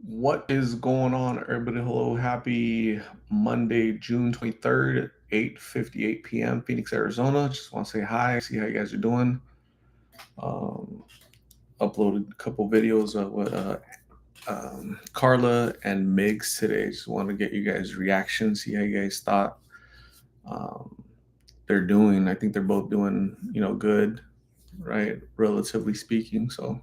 What is going on, everybody? Hello, happy Monday, June 23rd, 8:58 p.m., Phoenix, Arizona. Just want to say hi, see how you guys are doing. Um, Uploaded a couple videos of what Carla and Migs today. Just want to get you guys' reactions, see how you guys thought um, they're doing. I think they're both doing, good, right? Relatively speaking. So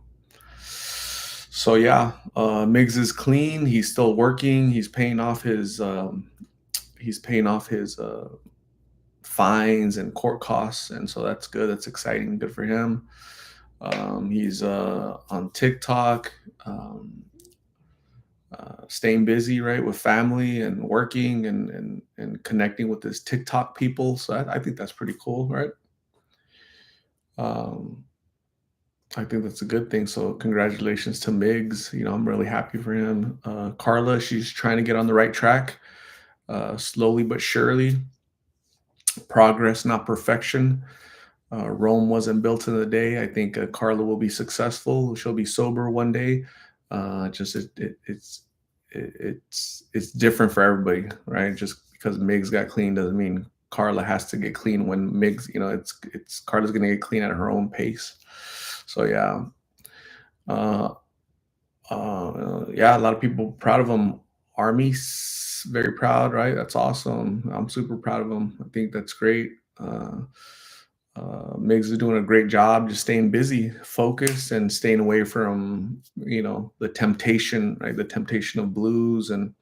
yeah, Migs is clean. He's still working. He's paying off his fines and court costs, and so that's good. That's exciting. Good for him. He's on TikTok, um, staying busy, right, with family and working and connecting with his TikTok people. So I think that's pretty cool, right? Um, I think that's a good thing. So congratulations to Migs. I'm really happy for him. Carla, she's trying to get on the right track, slowly but surely. Progress, not perfection. Rome wasn't built in a day. I think Carla will be successful. She'll be sober one day. Just it's different for everybody, right? Just because Migs got clean doesn't mean Carla has to get clean. When Migs, it's Carla's gonna get clean at her own pace. So yeah, uh, yeah, a lot of people proud of him. Army's very proud, right? That's awesome. I'm super proud of him. I think that's great. Migs is doing a great job, just staying busy, focused, and staying away from the temptation, right? The temptation of blues and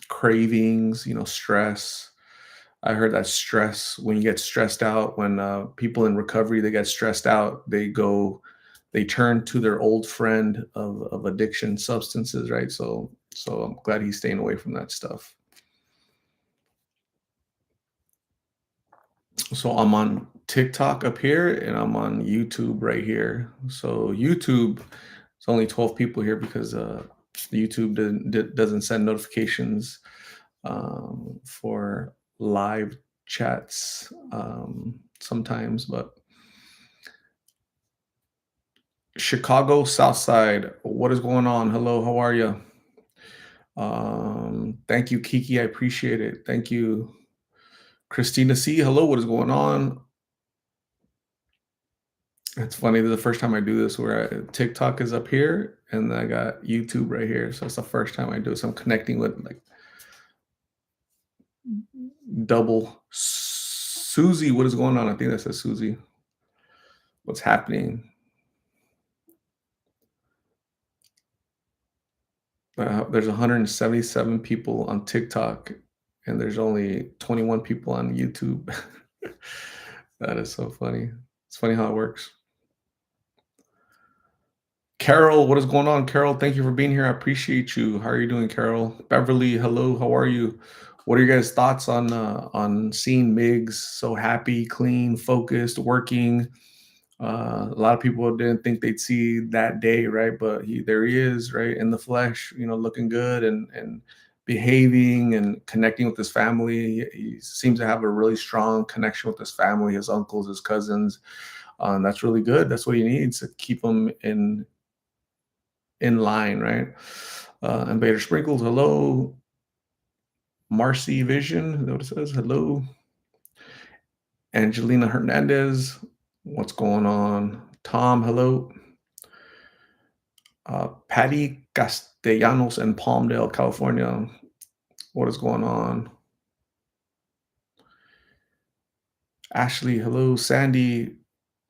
cravings, stress. I heard that stress, when you get stressed out, when people in recovery they get stressed out, they turn to their old friend of addiction, substances, right? So I'm glad he's staying away from that stuff. So I'm on TikTok up here and I'm on YouTube right here. So YouTube, it's only 12 people here because YouTube doesn't send notifications for live chats sometimes. But Chicago South Side, what is going on? Hello, how are you? Thank you, Kiki. I appreciate it. Thank you, Christina C. Hello, what is going on? It's funny. This is the first time I do this where TikTok is up here and I got YouTube right here. So it's the first time I do it. So I'm connecting with like double. Susie, what is going on? I think that says Susie. What's happening? There's 177 people on TikTok and there's only 21 people on YouTube. That is so funny. It's funny how it works. Carol, what is going on? Carol, thank you for being here. I appreciate you. How are you doing, Carol? Beverly, hello. How are you? What are your guys' thoughts on seeing Migs so happy, clean, focused, working? A lot of people didn't think they'd see that day, right? But there he is, right, in the flesh, looking good and behaving and connecting with his family. He seems to have a really strong connection with his family, his uncles, his cousins. That's really good. That's what he needs to keep him in line, right? And Bader Sprinkles, hello. Marcy Vision, is that what it says? Hello. Angelina Hernandez, what's going on? Tom, hello. Patty Castellanos in Palmdale, California, what is going on? Ashley, hello. Sandy,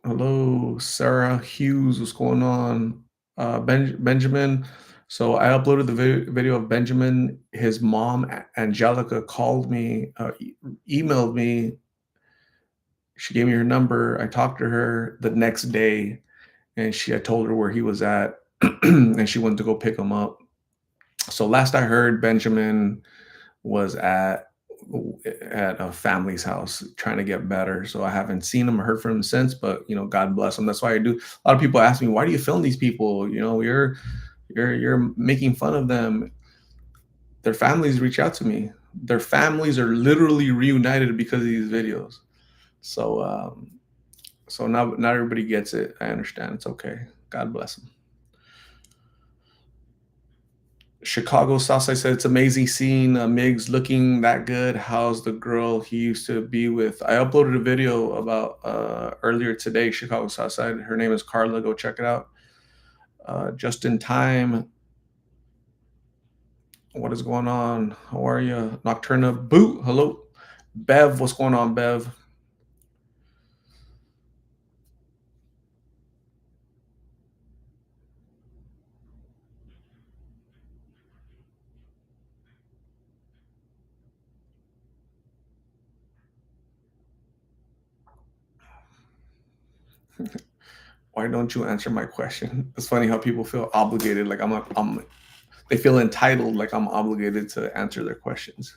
hello. Sarah Hughes, what's going on? Benjamin. So I uploaded the video of Benjamin. His mom, Angelica, called me, emailed me. She gave me her number. I talked to her the next day, and I told her where he was at, and she went to go pick him up. So last I heard, Benjamin was at a family's house trying to get better. So I haven't seen him or heard from him since, but God bless him. That's why I do. A lot of people ask me, why do you film these people? You're making fun of them. Their families reach out to me. Their families are literally reunited because of these videos. So so now not everybody gets it. I understand. It's okay. God bless them. Chicago Southside said it's amazing seeing Migs looking that good. How's the girl he used to be with? I uploaded a video about earlier today. Chicago Southside. Her name is Carla. Go check it out. Just in time. What is going on? How are you? Nocturna Boot. Hello. Bev, what's going on, Bev? Why don't you answer my question? It's funny how people feel obligated, like I'm they feel entitled, like I'm obligated to answer their questions.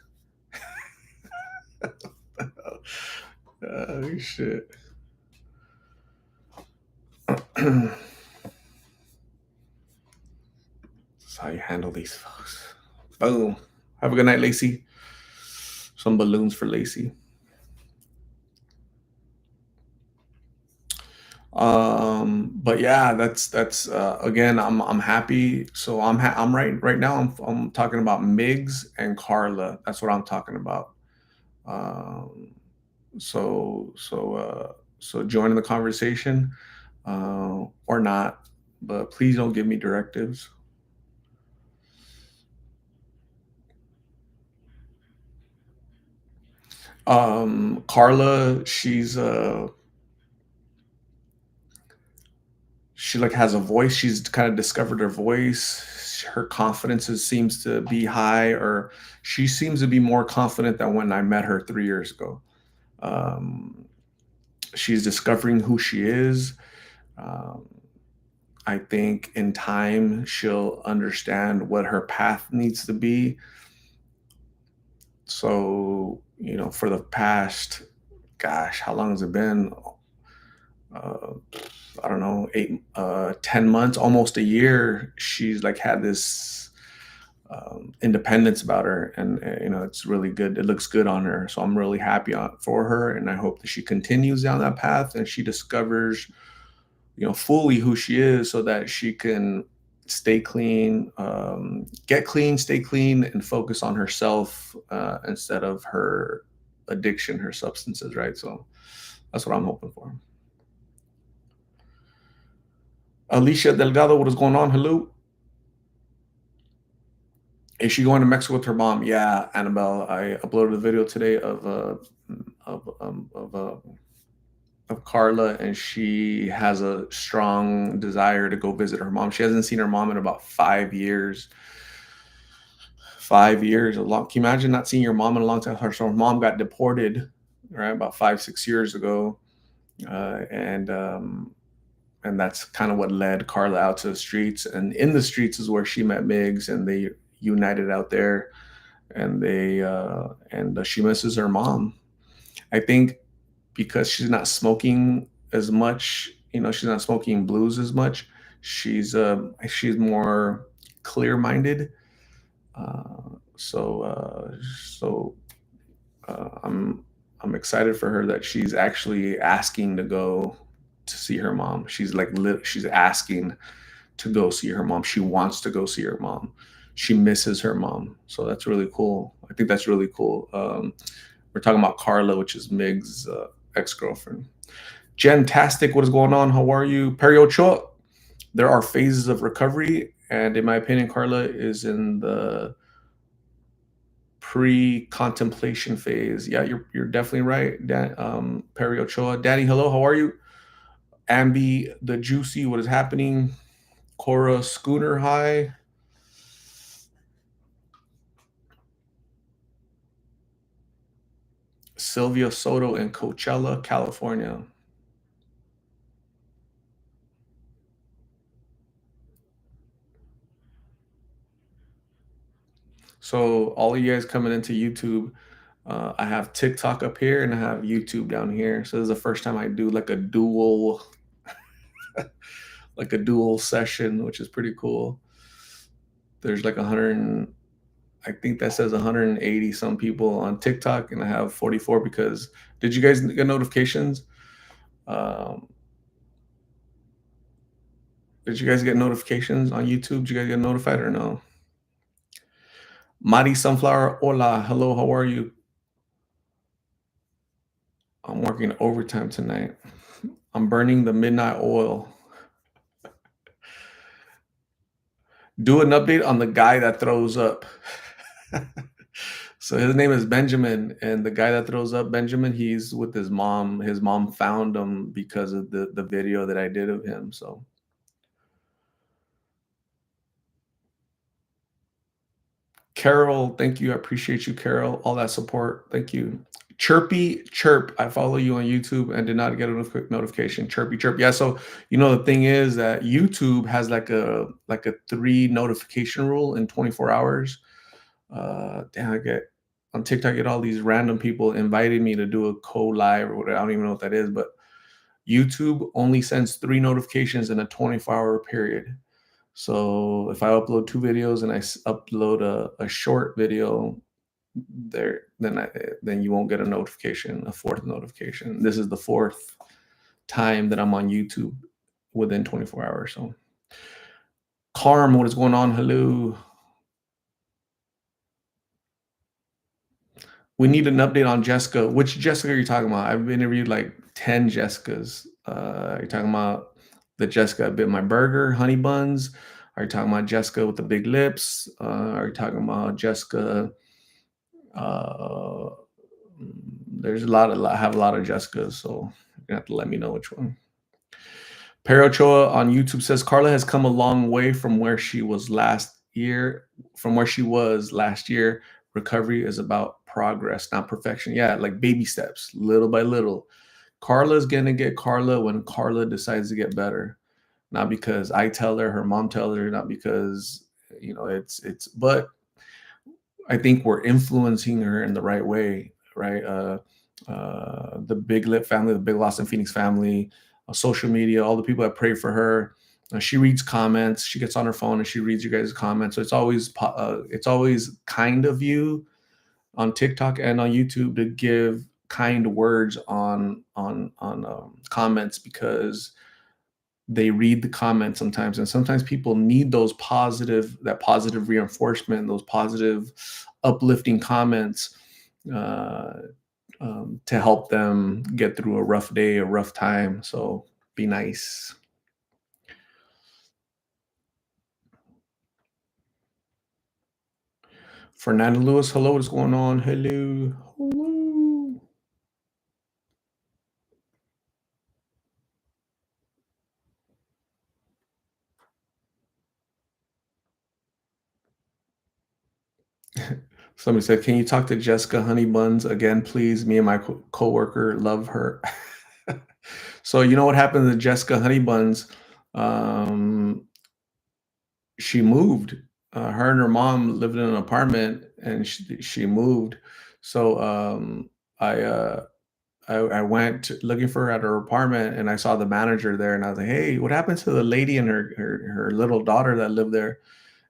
Oh shit. That's how you handle these folks. Boom. Have a good night, Lacey. Some balloons for Lacey. But yeah, that's again, I'm happy. So I'm right now. I'm talking about Migs and Carla. That's what I'm talking about. Um, so join the conversation or not, but please don't give me directives. Carla, she like has a voice. She's kind of discovered her voice. Her confidence seems to be high, or she seems to be more confident than when I met her 3 years ago. Um, she's discovering who she is. Um, I think in time she'll understand what her path needs to be. So, for the past, gosh, how long has it been? Uh, I don't know, 10 months, almost a year. She's like had this independence about her, and it's really good. It looks good on her. So I'm really happy for her, and I hope that she continues down that path and she discovers fully who she is so that she can stay clean, get clean, stay clean, and focus on herself instead of her addiction, her substances, right? So that's what I'm hoping for. Alicia Delgado, what is going on? Hello. Is she going to Mexico with her mom? Yeah, Annabelle. I uploaded a video today of Carla, and she has a strong desire to go visit her mom. She hasn't seen her mom in about 5 years. 5 years, a long. Can you imagine not seeing your mom in a long time? Her mom got deported, right, about 5, 6 years ago, and that's kind of what led Carla out to the streets. And in the streets is where she met Migs, and they united out there. And she misses her mom. I think because she's not smoking as much. She's not smoking blues as much. She's more clear minded. So I'm excited for her that she's actually asking to go to see her mom. She's like she's asking to go see her mom. She wants to go see her mom. She misses her mom. So that's really cool. I think that's really cool. We're talking about Carla, which is Mig's ex-girlfriend. Jentastic, what is going on? How are you? Perry Ochoa. There are phases of recovery, and in my opinion, Carla is in the pre-contemplation phase. Yeah, you're definitely right, Perry Ochoa. Danny, hello, how are you? Ambi the Juicy, what is happening? Cora Schooner, hi. Sylvia Soto in Coachella, California. So all of you guys coming into YouTube, I have TikTok up here and I have YouTube down here. So this is the first time I do like a dual session, which is pretty cool. There's like 100, I think that says 180 some people on TikTok, and I have 44 because did you guys get notifications? Um, did you guys get notifications on YouTube? Did you guys get notified or no? Mari Sunflower, hola, hello, how are you? I'm working overtime tonight. I'm burning the midnight oil. Do an update on the guy that throws up. So his name is Benjamin, and the guy that throws up, Benjamin, he's with his mom. His mom found him because of the video that I did of him. So Carol, thank you. I appreciate you, Carol. All that support. Thank you. Chirpy Chirp. I follow you on YouTube and did not get a notification. Chirpy Chirp. Yeah. So the thing is that YouTube has like a three notification rule in 24 hours. Damn, I get on TikTok. I get all these random people inviting me to do a co-live or whatever. I don't even know what that is, but YouTube only sends three notifications in a 24-hour period. So if I upload two videos and I upload a short video there, then you won't get a notification, a fourth notification. This is the fourth time that I'm on YouTube within 24 hours. So Carm, what is going on? Hello. We need an update on Jessica. Which Jessica are you talking about? I've interviewed like 10 Jessicas. Are you talking about the Jessica that bit my burger, Honey Buns? Are you talking about Jessica with the big lips? Are you talking about Jessica? Uh, there's I have a lot of Jessicas, so you're gonna have to let me know which one. Perochoa on YouTube says Carla has come a long way from where she was last year. From where she was last year, recovery is about progress, not perfection. Yeah, like baby steps, little by little. Carla's gonna get Carla when Carla decides to get better, not because I tell her, her mom tells her, not because it's. But I think we're influencing her in the right way, right? The Big Lip family, the Big Lost in Phoenix family, social media, all the people that pray for her. She reads comments. She gets on her phone and she reads you guys' comments. So it's always kind of you on TikTok and on YouTube to give kind words on comments because they read the comments sometimes, and sometimes people need that positive reinforcement, those positive uplifting comments uh, to help them get through a rough day, a rough time. So be nice. Fernando Lewis, hello, what's going on? Hello. Hello. Somebody said, "Can you talk to Jessica Honey Buns again, please? Me and my coworker love her." So you know what happened to Jessica Honey Buns? Um, she moved. Her and her mom lived in an apartment, and she moved. So I, uh, I went looking for her at her apartment, and I saw the manager there, and I was like, "Hey, what happened to the lady and her little daughter that lived there?"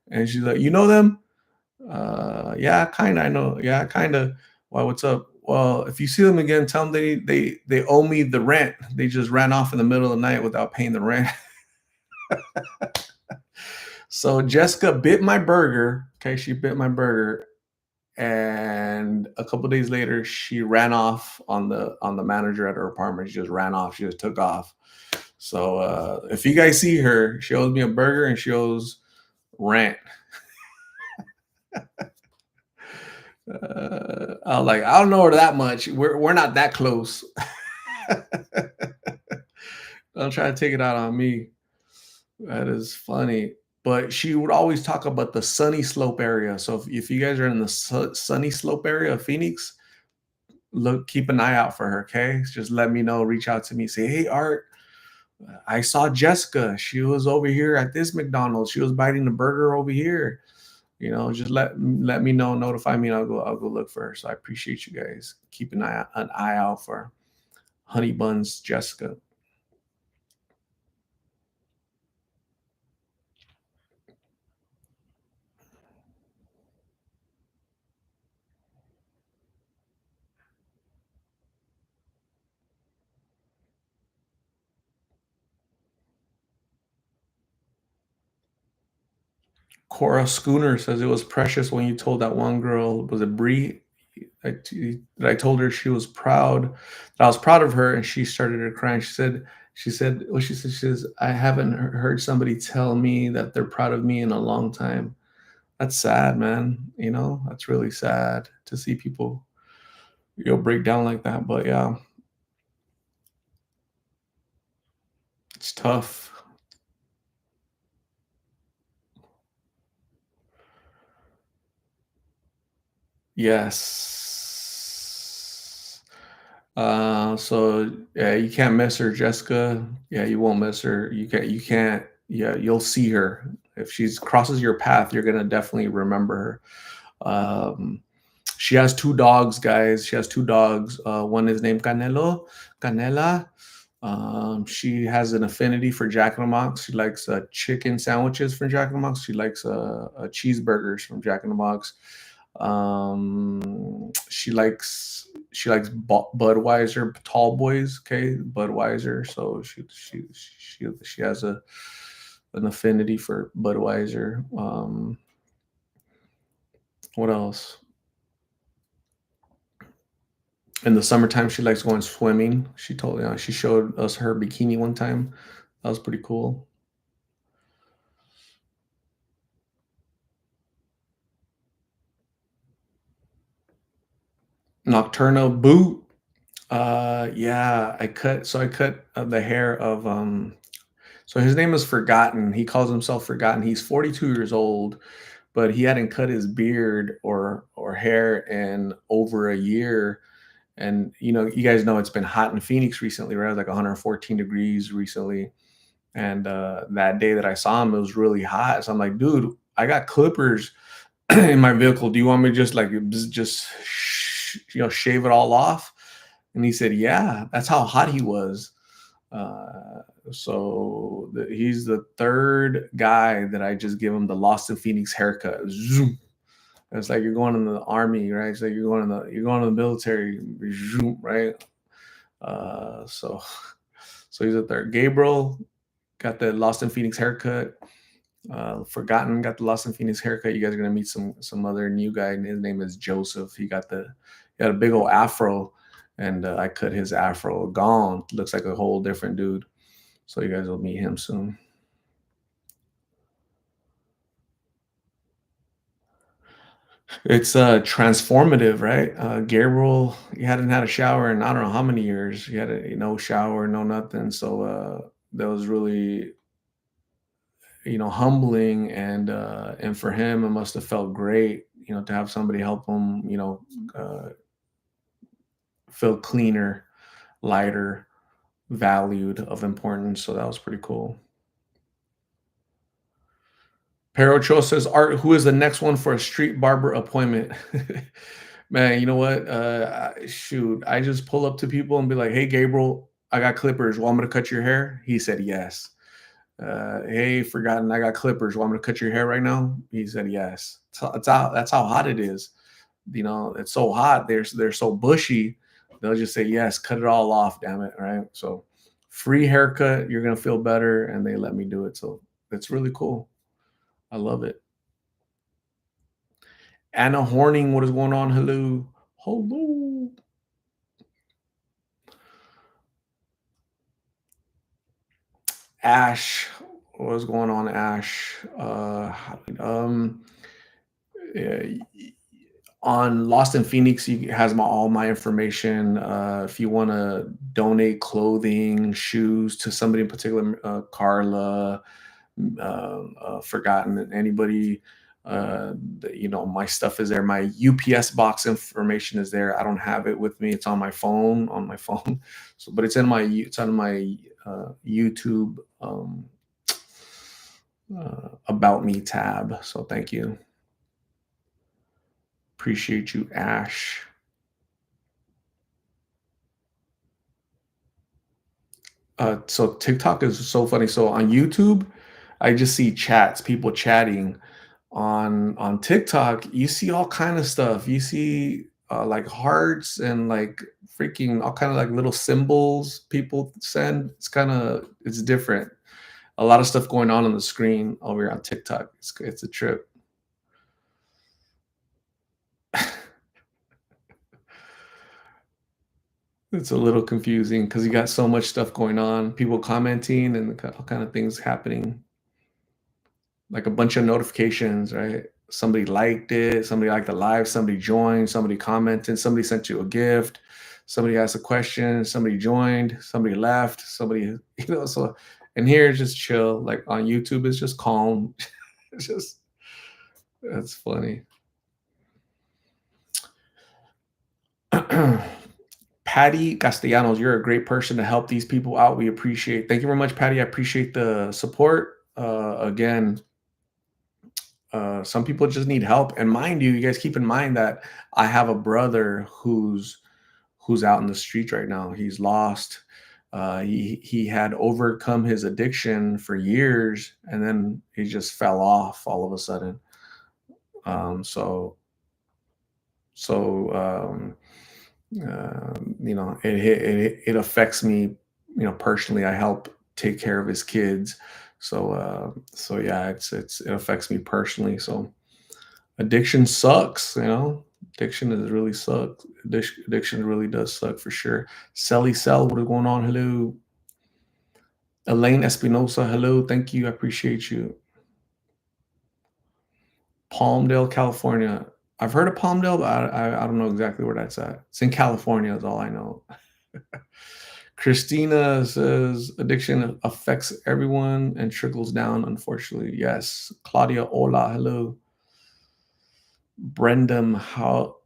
And she's like, "You know them?" Yeah, kind of. I know. Yeah, kind of. Well, what's up? Well, if you see them again, tell them they owe me the rent. They just ran off in the middle of the night without paying the rent. So Jessica bit my burger. Okay, she bit my burger, and a couple days later, she ran off on the manager at her apartment. She just ran off. She just took off. So if you guys see her, she owes me a burger and she owes rent. I was like, I don't know her that much. We're not that close. Don't try to take it out on me. That is funny. But she would always talk about the Sunny Slope area. So if you guys are in the Sunny Slope area of Phoenix, keep an eye out for her. Okay, just let me know. Reach out to me. Say, hey, Art, I saw Jessica. She was over here at this McDonald's. She was biting the burger over here. Just let me know. Notify me, and I'll go look for her. So I appreciate you guys. Keep an eye out for Honey Buns Jessica. Cora Schooner says it was precious when you told that one girl, was it Bree? That I told her she was proud, that I was proud of her, and she started to cry. And she said, what she said, she says, I haven't heard somebody tell me that they're proud of me in a long time. That's sad, man. That's really sad to see people, break down like that. But yeah, it's tough. Yes. So yeah, you can't miss her, Jessica. Yeah, you won't miss her. You can't, yeah, you'll see her. If she's crosses your path, you're gonna definitely remember her. She has two dogs, guys. She has two dogs. One is named Canela. She has an affinity for Jack in the Box. She likes chicken sandwiches from Jack in the Box. She likes cheeseburgers from Jack in the Box. She likes Budweiser tall boys. Okay, Budweiser. So she has an affinity for Budweiser. What else? In the summertime, she likes going swimming. She showed us her bikini one time. That was pretty cool. Nocturno boot. Yeah, I cut the hair of so his name is Forgotten. He calls himself Forgotten. He's 42 years old, but he hadn't cut his beard or hair in over a year. And you guys know it's been hot in Phoenix recently, right? It was like 114 degrees recently. And that day that I saw him, it was really hot. So I'm like, dude, I got clippers in my vehicle. Do you want me to just shave it all off? And he said, yeah, that's how hot he was. He's the third guy that I just give him the Lost in Phoenix haircut. Zoom. It's like you're going in the army, right? It's like you're going to the military, zoom, right? Uh, so so he's the third. Gabriel got the Lost in Phoenix haircut. Forgotten got the Lost in Phoenix haircut. You guys are gonna meet some other new guy, and his name is Joseph. He got a big old afro, and I cut his afro. Gone, looks like a whole different dude. So you guys will meet him soon. It's transformative, right? Gabriel, he hadn't had a shower in I don't know how many years. He had no shower, no nothing. So that was really humbling, and for him it must have felt great, to have somebody help him, feel cleaner, lighter, valued, of importance. So that was pretty cool. Perocho says, Art, who is the next one for a street barber appointment? Man, you know what? Shoot, I just pull up to people and be like, hey, Gabriel, I got clippers. Want me to cut your hair? He said, yes. Hey, Forgotten, I got clippers. Want me to cut your hair right now? He said, yes. That's how hot it is. It's so hot. They're so bushy. They'll just say, yes, cut it all off, damn it. Right. So free haircut, you're gonna feel better, and they let me do it. So it's really cool. I love it. Anna Horning, what is going on? Hello. Hello. Ash, what is going on, Ash? Yeah, on Lost in Phoenix, you has all my information. If you want to donate clothing, shoes to somebody in particular, Carla, Forgotten, anybody, my stuff is there. My UPS box information is there. I don't have it with me. It's on my phone, So, but it's on my YouTube about me tab. So thank you. Appreciate you, Ash. So TikTok is so funny. So on YouTube, I just see chats, people chatting. On TikTok, you see all kind of stuff. You see like hearts and like freaking all kind of like little symbols people send. It's different. A lot of stuff going on the screen over here on TikTok. It's a trip. It's a little confusing because you got so much stuff going on, people commenting and all kind of things happening, like a bunch of notifications, right? Somebody liked it, somebody liked the live, somebody joined, somebody commented, somebody sent you a gift, somebody asked a question, somebody joined, somebody left, somebody, so and here it's just chill. Like on YouTube, it's just calm. It's just that's funny. Patty Castellanos, you're a great person to help these people out. We appreciate. Thank you very much, Patty. I appreciate the support. Again, some people just need help, and mind you, you guys keep in mind that I have a brother who's out in the streets right now. He's lost. He had overcome his addiction for years, and then he just fell off all of a sudden. So it affects me, personally. I help take care of his kids, so yeah, it affects me personally. So addiction sucks, addiction is really sucks. Addiction really does suck for sure. Sally Cell, what is going on? Hello. Elaine Espinosa, hello, thank you, I appreciate you. Palmdale, California. I've heard of Palmdale, but I don't know exactly where that's at. It's in California, is all I know. Christina says addiction affects everyone and trickles down, unfortunately. Yes. Claudia, hola, hello. Brendan, how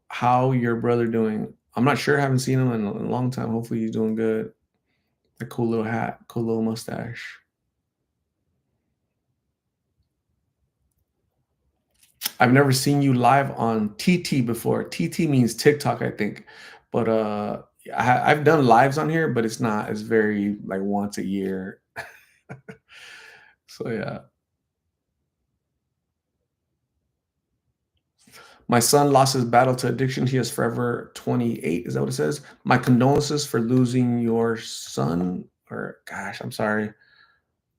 your brother doing? I'm not sure. I haven't seen him in a long time. Hopefully he's doing good. A cool little hat, cool little mustache. I've never seen you live on TT before. TT means TikTok, I think. But I've done lives on here, but it's very like once a year. So yeah. My son lost his battle to addiction. He is forever 28. Is that what it says? My condolences for losing your son. Or gosh, I'm sorry.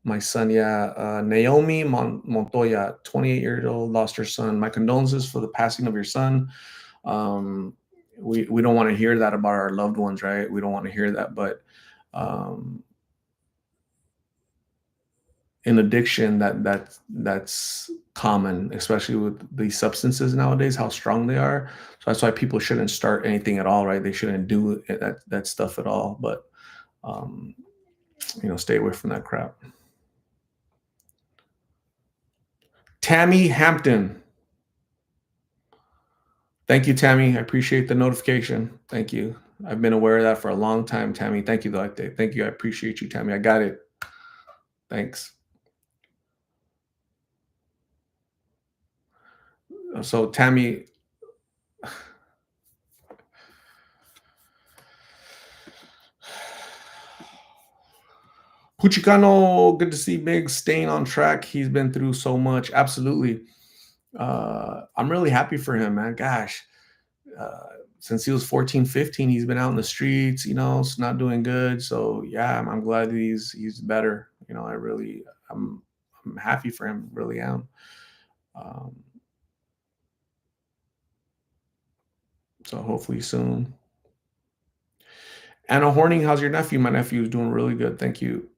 My son, yeah. Naomi Montoya, 28 years old, lost her son. My condolences for the passing of your son. Um, we don't want to hear that about our loved ones, right? We don't want to hear that, but um, in addiction, that's common, especially with these substances nowadays, how strong they are. So that's why people shouldn't start anything at all, right? They shouldn't do that stuff at all. But um, stay away from that crap. Tammy Hampton. Thank you, Tammy. I appreciate the notification. Thank you. I've been aware of that for a long time, Tammy. Thank you, though. Thank you. I appreciate you, Tammy. I got it. Thanks. So, Tammy, Puchicano, good to see Big staying on track. He's been through so much. Absolutely. I'm really happy for him, man. Gosh, uh, since he was 14, 15, he's been out in the streets, it's not doing good. So yeah, I'm glad that he's better. I'm I'm happy for him, really am. Um, so hopefully soon. Anna Horning, how's your nephew? My nephew is doing really good. Thank you.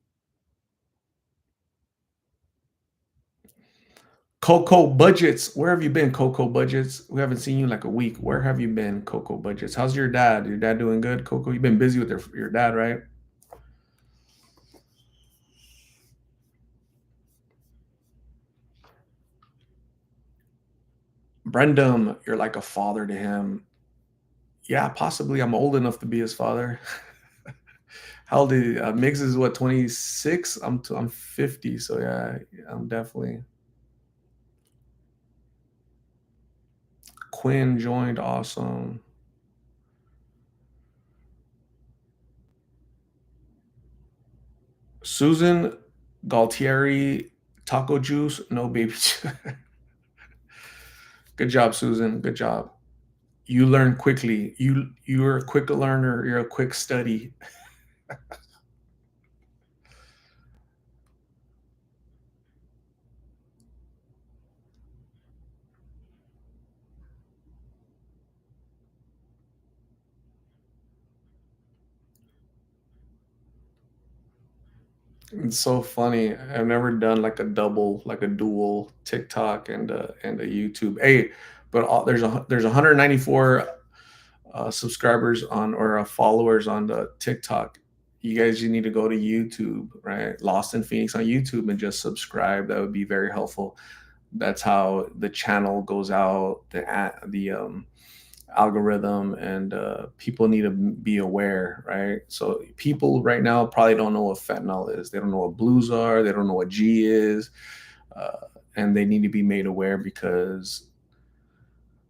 Coco Budgets, where have you been, Coco Budgets? We haven't seen you in like a week. Where have you been, Coco Budgets? How's your dad? Your dad doing good, Coco? You've been busy with your dad, right? Brendan, you're like a father to him. Yeah, possibly. I'm old enough to be his father. How old is Migs is what, 26? I'm 50, so yeah, I'm definitely. Quinn joined, awesome. Susan Galtieri, taco juice, no baby. Good job, Susan. Good job. You learn quickly. You're a quick learner. You're a quick study. It's so funny. I've never done like a double, like a dual TikTok and a YouTube. Hey, but there's 194 subscribers on or followers on the TikTok. You need to go to YouTube, right? Lost in Phoenix on YouTube and just subscribe. That would be very helpful. That's how the channel goes out. The algorithm and people need to be aware, right? So people right now probably don't know what fentanyl is. They don't know what blues are. They don't know what G is, uh, and they need to be made aware because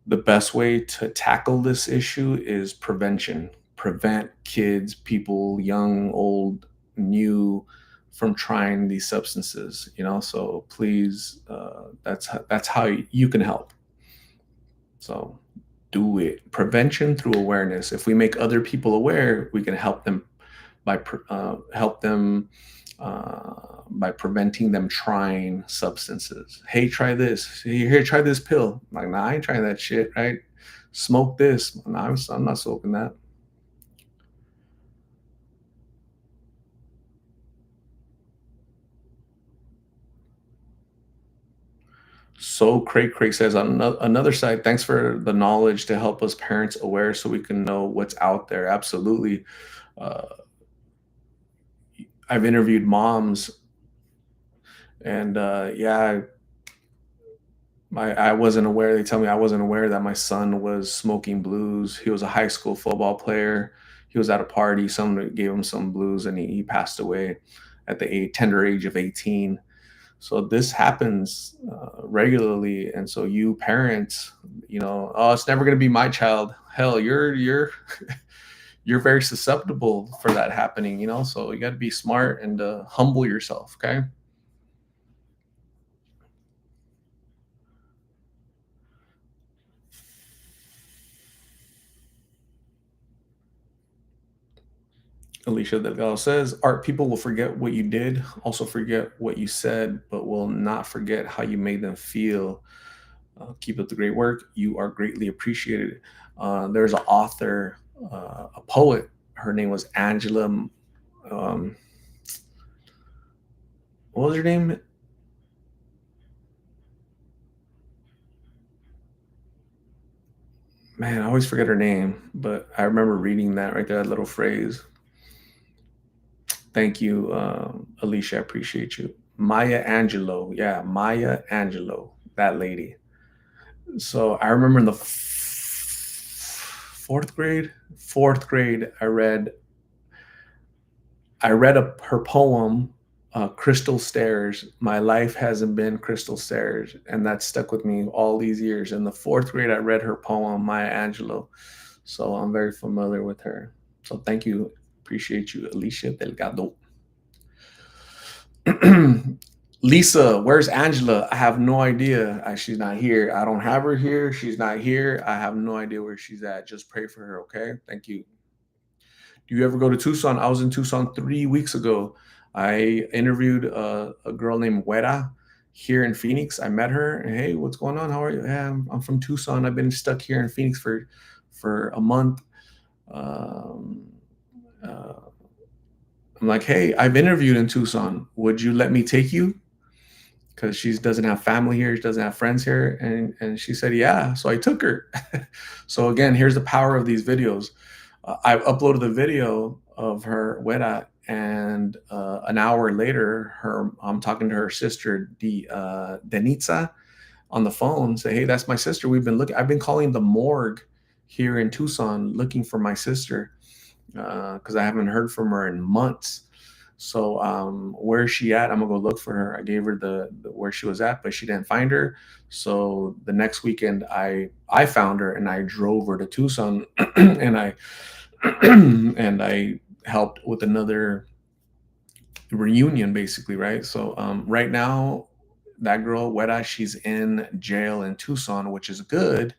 the best way to tackle this issue is prevention. Prevent kids, people, young, old, new, from trying these substances. So please, that's how you can help. So do it. Prevention through awareness. If we make other people aware, we can help them by preventing them trying substances. Hey, try this. Here, try this pill. Like, nah, I ain't trying that shit. Right? Smoke this. Nah, I'm not smoking that. So Craig says on another side, thanks for the knowledge to help us parents aware so we can know what's out there. Absolutely. Uh, I've interviewed moms and yeah, I wasn't aware. They tell me I wasn't aware that my son was smoking blues. He was a high school football player. He was at a party. Someone gave him some blues, and he passed away at the tender age of 18. So this happens regularly, and so you parents, oh, it's never going to be my child. Hell, you're you're very susceptible for that happening. So you got to be smart and humble yourself. Okay. Alicia Delgado says, art people will forget what you did, also forget what you said, but will not forget how you made them feel. Keep up the great work. You are greatly appreciated. There's an author, a poet. Her name was Angela. What was her name? Man, I always forget her name, but I remember reading that right there, that little phrase. Thank you, Alicia. I appreciate you. Maya Angelou. Yeah, Maya Angelou, that lady. So I remember in the fourth grade, I read her poem, Crystal Stairs. My life hasn't been crystal stairs. And that stuck with me all these years. In the fourth grade, I read her poem, Maya Angelou. So I'm very familiar with her. So thank you. Appreciate you, Alicia Delgado. Lisa, where's Angela? I have no idea. She's not here. I don't have her here. She's not here. I have no idea where she's at. Just pray for her, okay? Thank you. Do you ever go to Tucson? I was in Tucson 3 weeks ago. I interviewed a girl named Wera here in Phoenix. I met her. And, hey, what's going on? How are you? Yeah, I'm from Tucson. I've been stuck here in Phoenix for a month. Um, uh, I'm like, hey, I've interviewed in Tucson. Would you let me take you? Because she doesn't have family here, she doesn't have friends here, and she said, yeah. So I took her. So again, here's the power of these videos. I uploaded the video of her Wera, and an hour later, I'm talking to her sister, Denitza, on the phone. Say, hey, that's my sister. I've been calling the morgue here in Tucson looking for my sister because I haven't heard from her in months. So where is she at? I'm gonna go look for her. I gave her the where she was at, but she didn't find her. So the next weekend, I found her and I drove her to Tucson, and I and I helped with another reunion, basically, right? So right now, that girl Weta, she's in jail in Tucson, which is good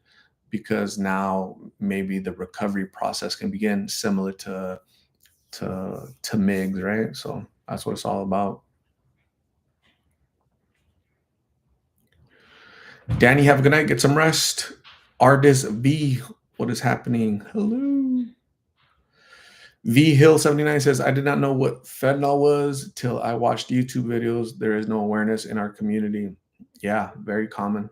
because now maybe the recovery process can begin, similar to Migs, right? So that's what it's all about. Danny, have a good night. Get some rest. Artist V, what is happening? Hello. V Hill 79 says, I did not know what fentanyl was till I watched YouTube videos. There is no awareness in our community. Yeah, very common.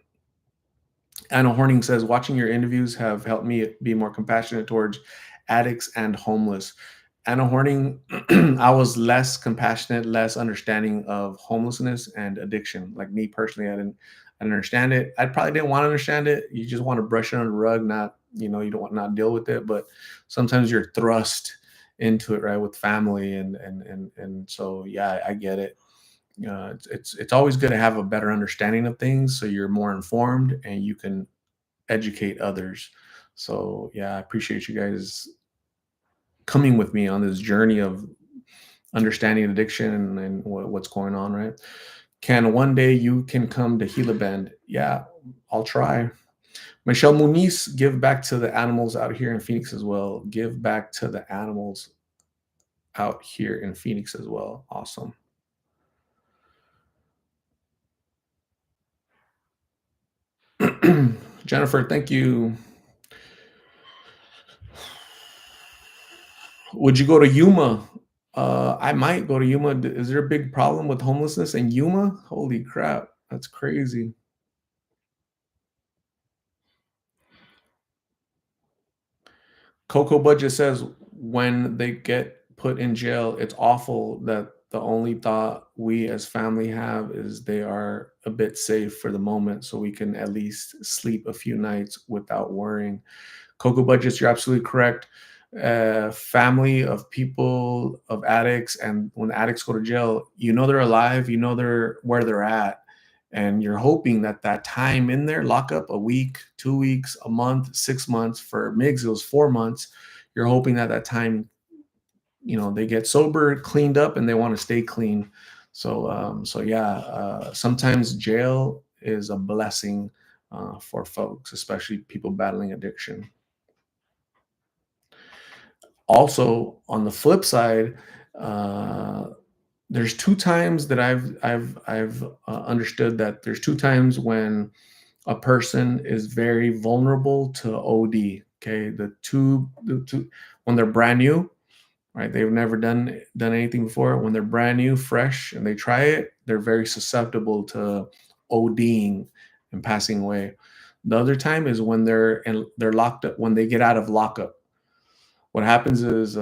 Anna Horning says, watching your interviews have helped me be more compassionate towards addicts and homeless. Anna Horning, I was less compassionate, less understanding of homelessness and addiction. Like me personally, I didn't understand it. I probably didn't want to understand it. You just want to brush it under the rug, not, you don't want not deal with it. But sometimes you're thrust into it, right, with family and so yeah, I get it. It's always good to have a better understanding of things, so you're more informed and you can educate others. So yeah, I appreciate you guys coming with me on this journey of understanding addiction and what's going on. Right? Can one day you can come to Gila Bend? Yeah, I'll try. Michelle Muniz, give back to the animals out here in Phoenix as well. Give back to the animals out here in Phoenix as well. Awesome. Jennifer, thank you. Would you go to Yuma? I might go to Yuma. Is there a big problem with homelessness in Yuma? Holy crap, that's crazy. Coco Budget says when they get put in jail, it's awful that the only thought we as family have is they are a bit safe for the moment, so we can at least sleep a few nights without worrying. Cocoa budgets, you're absolutely correct. Family of people of addicts, and when addicts go to jail, they're alive, they're where they're at, and you're hoping that that time in there, lockup, a week, 2 weeks, a month, 6 months. For Migs, it was 4 months. You're hoping that that time, they get sober, cleaned up, and they want to stay clean. So yeah, sometimes jail is a blessing for folks, especially people battling addiction. Also, on the flip side, uh, there's two times that I've understood that there's two times when a person is very vulnerable to OD. Okay, the two when they're brand new, right? They've never done anything before. When they're brand new, fresh, and they try it, they're very susceptible to ODing and passing away. The other time is when they're locked up, when they get out of lockup. What happens is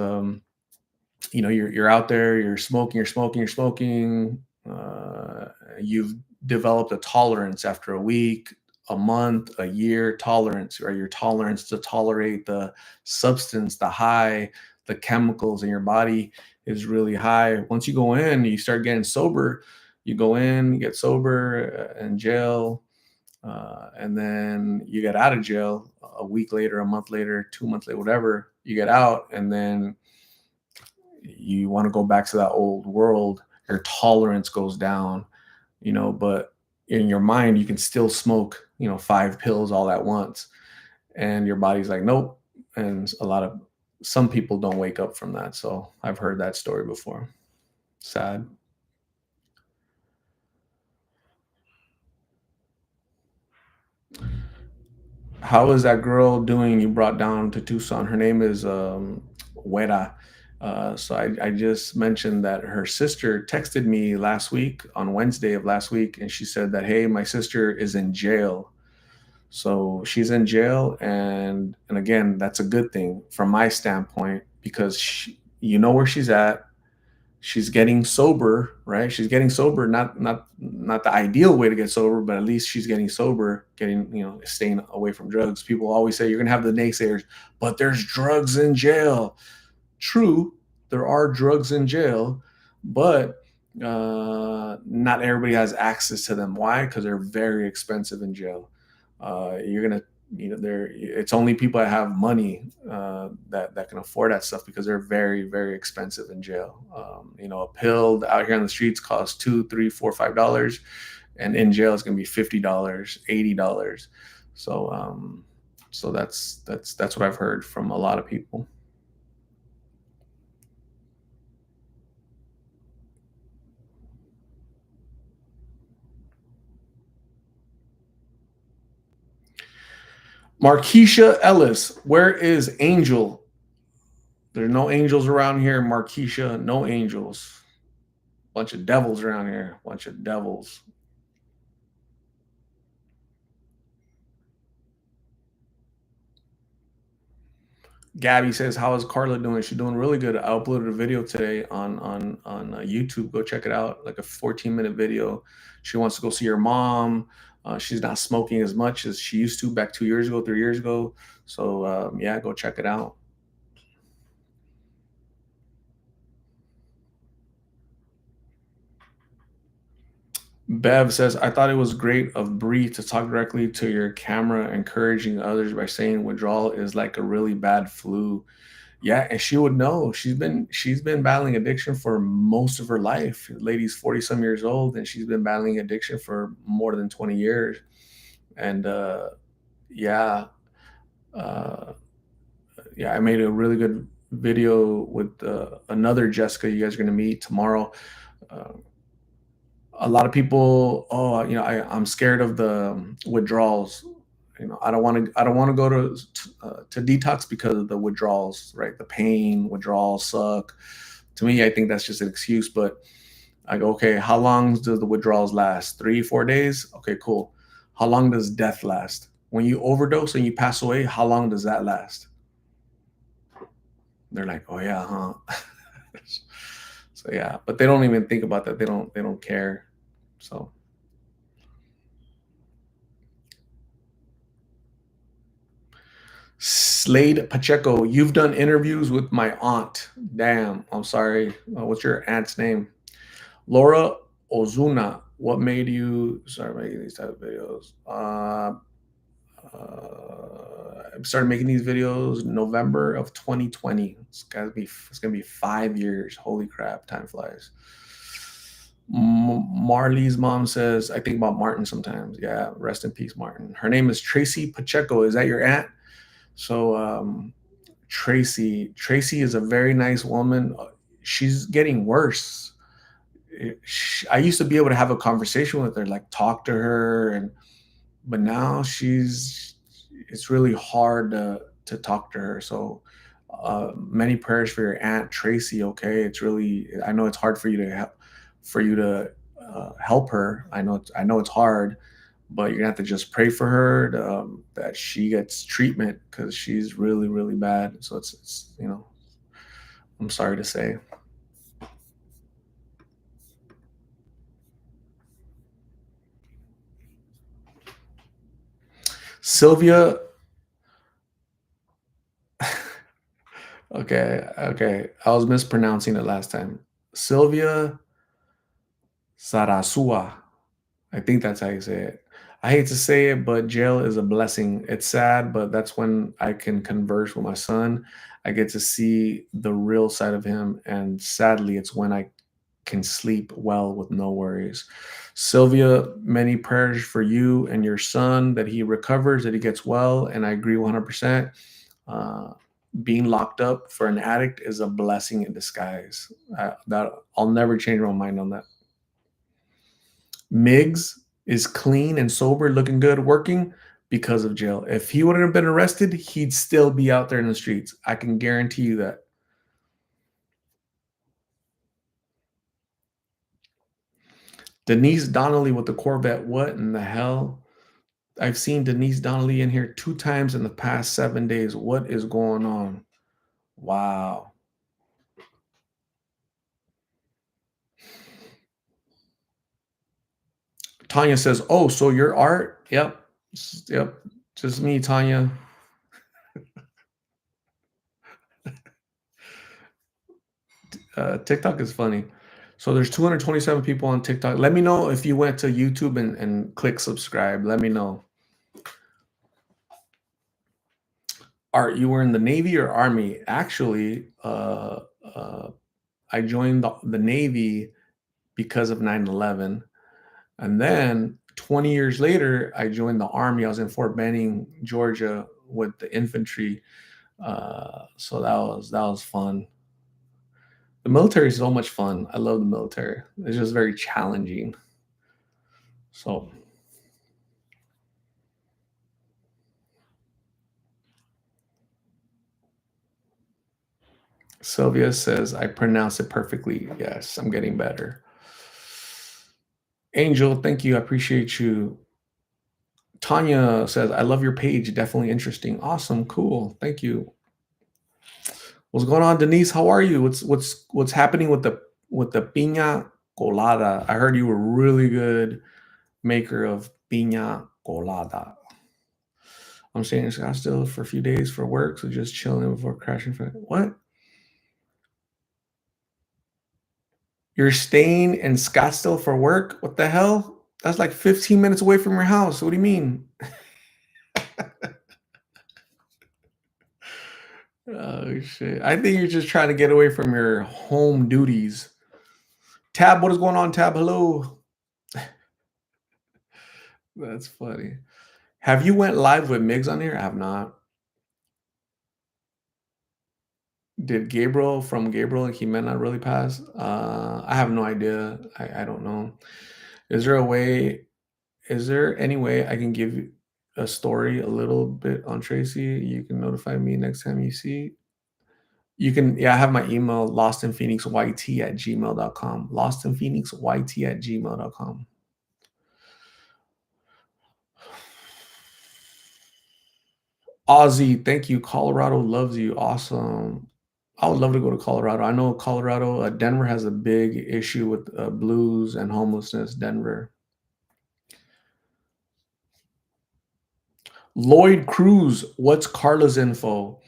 you're out there, you're smoking. You've developed a tolerance after a week, a month, a year tolerance, or your tolerance to tolerate the substance, the high, the chemicals in your body is really high. Once you go in, you start getting sober. You go in, you get sober in jail, and then you get out of jail a week later, a month later, 2 months later, whatever. You get out, and then you want to go back to that old world. Your tolerance goes down, but in your mind you can still smoke 5 pills all at once, and your body's like nope. And some people don't wake up from that, so I've heard that story before. Sad. How is that girl doing you brought down to Tucson? Her name is Wera. So I just mentioned that her sister texted me last week, on Wednesday of last week, and she said that, hey, my sister is in jail. So she's in jail, and again, that's a good thing from my standpoint, because you know where she's at. She's getting sober, right? She's getting sober, not the ideal way to get sober, but at least she's getting sober, getting, staying away from drugs. People always say you're gonna have the naysayers, but there's drugs in jail. True, there are drugs in jail, but not everybody has access to them. Why? Because they're very expensive in jail. You're gonna, there. It's only people that have money that can afford that stuff, because they're very, very expensive in jail. A pill out here on the streets costs two, three, four, $5, and in jail it's gonna be $50, $80. So, so that's what I've heard from a lot of people. Markeisha Ellis, where is Angel? There's no angels around here, Markeisha. No angels. Bunch of devils around here. Bunch of devils. Gabby says, "How is Carla doing? She's doing really good. I uploaded a video today on YouTube. Go check it out. Like a 14-minute video. She wants to go see her mom. She's not smoking as much as she used to back 2 years ago, 3 years ago. So yeah, go check it out." Bev says, "I thought it was great of Bree to talk directly to your camera, encouraging others by saying withdrawal is like a really bad flu." Yeah, and she would know. She's been battling addiction for most of her life. The lady's 40 some years old, and she's been battling addiction for more than 20 years. And yeah, uh, yeah, I made a really good video with another Jessica you guys are gonna meet tomorrow. Uh, a lot of people, oh, I'm scared of the withdrawals. I don't want to go to detox because of the withdrawals, right? The pain, withdrawals suck. To me, I think that's just an excuse. But I go, okay, how long does the withdrawals last? 3, 4 days? Okay, cool. How long does death last? When you overdose and you pass away, how long does that last? They're like, oh yeah, huh? So yeah, but they don't even think about that. They don't care. So Slade Pacheco, you've done interviews with my aunt. Damn, I'm sorry. What's your aunt's name? Laura Ozuna. What made you start making these type of videos? I started making these videos November of 2020. It's gonna be 5 years. Holy crap, time flies. Marley's mom says, I think about Martin sometimes. Yeah, rest in peace, Martin. Her name is Tracy Pacheco. Is that your aunt? So Tracy is a very nice woman. She's getting worse. I used to be able to have a conversation with her, like talk to her, but now it's really hard to talk to her. So many prayers for your aunt Tracy. Okay, I know it's hard for you to help her. I know it's hard, but you're gonna have to just pray for her that she gets treatment because she's really really bad. So it's I'm sorry to say. Sylvia, okay, okay, I was mispronouncing it last time. Sylvia Sarasua. I think that's how you say it. I hate to say it, but jail is a blessing. It's sad, but that's when I can converse with my son. I get to see the real side of him, and sadly, it's when I can sleep well with no worries. Sylvia, many prayers for you and your son that he recovers, that he gets well, and I agree 100%. Uh, Being locked up for an addict is a blessing in disguise. That I'll never change my mind on that. Migs is clean and sober, looking good, working because of jail. If he wouldn't have been arrested, he'd still be out there in the streets. I can guarantee you that. Denise Donnelly with the Corvette. What in the hell? I've seen Denise Donnelly in here 2 times in the past 7 days. What is going on? Wow. Tanya says, "Oh, so your art?" Yep. Yep. Just me, Tanya. TikTok is funny. So there's 227 people on TikTok. Let me know if you went to YouTube and click subscribe. Let me know. Art, you were in the Navy or Army? Actually, I joined the Navy because of 9/11, and then 20 years later, I joined the Army. I was in Fort Benning, Georgia, with the infantry. So that was fun. The military is so much fun. I love the military. It's just very challenging. So Sylvia says, I pronounce it perfectly. Yes, I'm getting better. Angel, thank you. I appreciate you. Tanya says, I love your page. Definitely interesting. Awesome. Cool. Thank you. What's going on, Denise? How are you? What's happening with the piña colada? I heard you were really good maker of piña colada. I'm staying in Scottsdale for a few days for work, so just chilling before crashing. What? You're staying in Scottsdale for work? What the hell? That's like 15 minutes away from your house. What do you mean? Oh shit. I think you're just trying to get away from your home duties. Tab, what is going on, Tab? Hello. That's funny. Have you went live with Migs on here? I have not. Did Gabriel from Gabriel and Jimena really pass? I have no idea. I don't know. Is there a way Is there any way I can give you a story a little bit on Tracy? You can notify me next time you see. You can, yeah, I have my email, lostinphoenixyt@gmail.com. Lostinphoenixyt@gmail.com. Ozzy, thank you. Colorado loves you. Awesome. I would love to go to Colorado. I know Colorado, Denver has a big issue with blues and homelessness. Denver. Lloyd Cruz, what's Carla's info?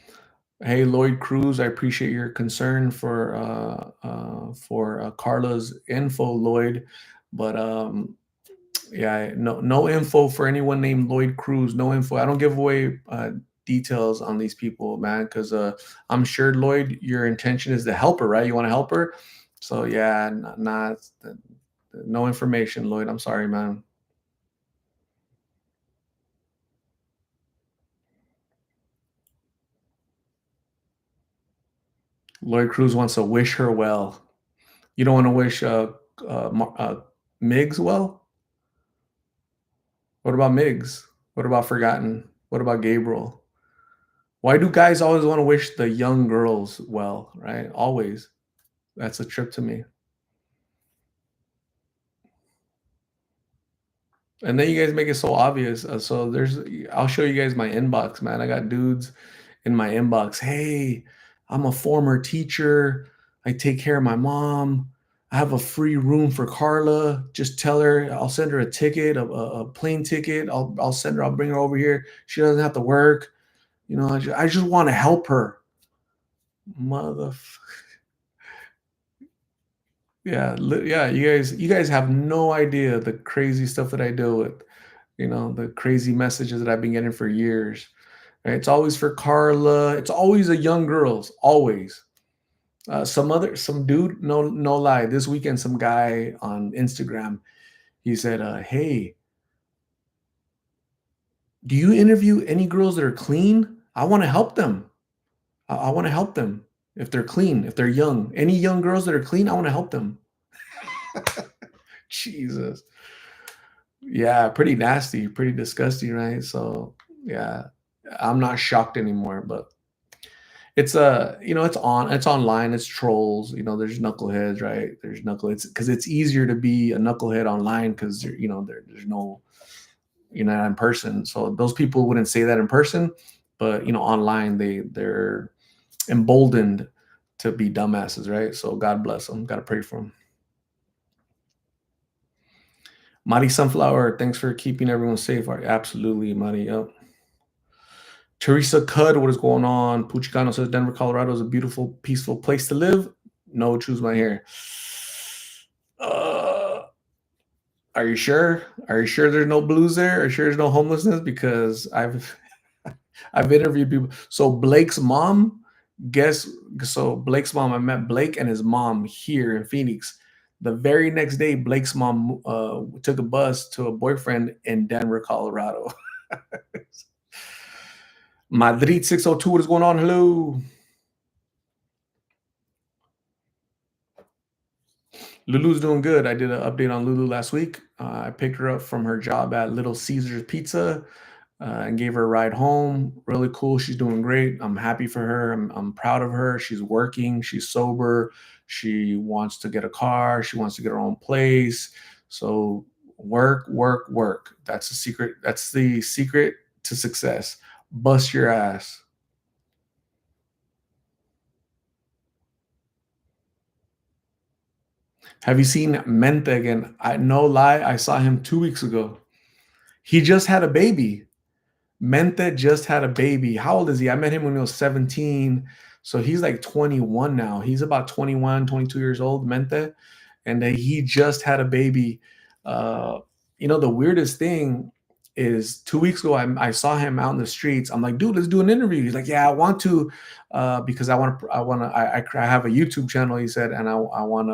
Hey, Lloyd Cruz, I appreciate your concern for Carla's info, Lloyd. But yeah, no info for anyone named Lloyd Cruz. No info. I don't give away details on these people, man, because I'm sure Lloyd, your intention is to help her, right? You want to help her, so yeah, not no information, Lloyd. I'm sorry, man. Lloyd Cruz wants to wish her well. You don't want to wish Migs well? What about Migs? What about Forgotten? What about Gabriel? Why do guys always want to wish the young girls well, right? Always. That's a trip to me. And then you guys make it so obvious. So I'll show you guys my inbox, man. I got dudes in my inbox. Hey, I'm a former teacher. I take care of my mom. I have a free room for Carla. Just tell her I'll send her a ticket, a plane ticket. I'll send her. I'll bring her over here. She doesn't have to work. You know, I just want to help her. Mother, yeah, yeah. You guys have no idea the crazy stuff that I deal with. You know, the crazy messages that I've been getting for years. Right? It's always for Carla. It's always a young girls. Always. Some dude. No lie. This weekend, some guy on Instagram. He said, "Hey, do you interview any girls that are clean? I want to help them. I want to help them if they're clean, if they're young. Any young girls that are clean, I want to help them." Jesus. Yeah, pretty nasty, pretty disgusting, right? So, yeah, I'm not shocked anymore, but it's online, it's trolls, there's knuckleheads, right? There's knuckleheads because it's easier to be a knucklehead online because there's no, you're not in person. So those people wouldn't say that in person, but online they're emboldened to be dumbasses, right? So God bless them. Gotta pray for them. Mari Sunflower, thanks for keeping everyone safe. Absolutely, Mari. Yep. Teresa Cud, what is going on? Puchicano says Denver, Colorado is a beautiful, peaceful place to live. No, choose my hair. Uh, are you sure? Are you sure there's no blues there? Are you sure there's no homelessness? Because I've interviewed people. So Blake's mom, guess so Blake's mom, I met Blake and his mom here in Phoenix. The very next day, Blake's mom took a bus to a boyfriend in Denver, Colorado. Madrid 602, what is going on? Hello. Lulu's doing good. I did an update on Lulu last week. I picked her up from her job at Little Caesars Pizza. and gave her a ride home. Really cool. She's doing great. I'm happy for her. I'm proud of her. She's working. She's sober. She wants to get a car. She wants to get her own place. So work, work, work. That's the secret. That's the secret to success. Bust your ass. Have you seen Mente again? I no lie, I saw him 2 weeks ago. He just had a baby. Mente just had a baby. How old is he? I met him when he was 17. So he's like 21 now. He's about 21, 22 years old, Mente. And he just had a baby. Uh, the weirdest thing is 2 weeks ago, I saw him out in the streets. I'm like, dude, let's do an interview. He's like, yeah, I want to, because I have a YouTube channel. He said, and I want,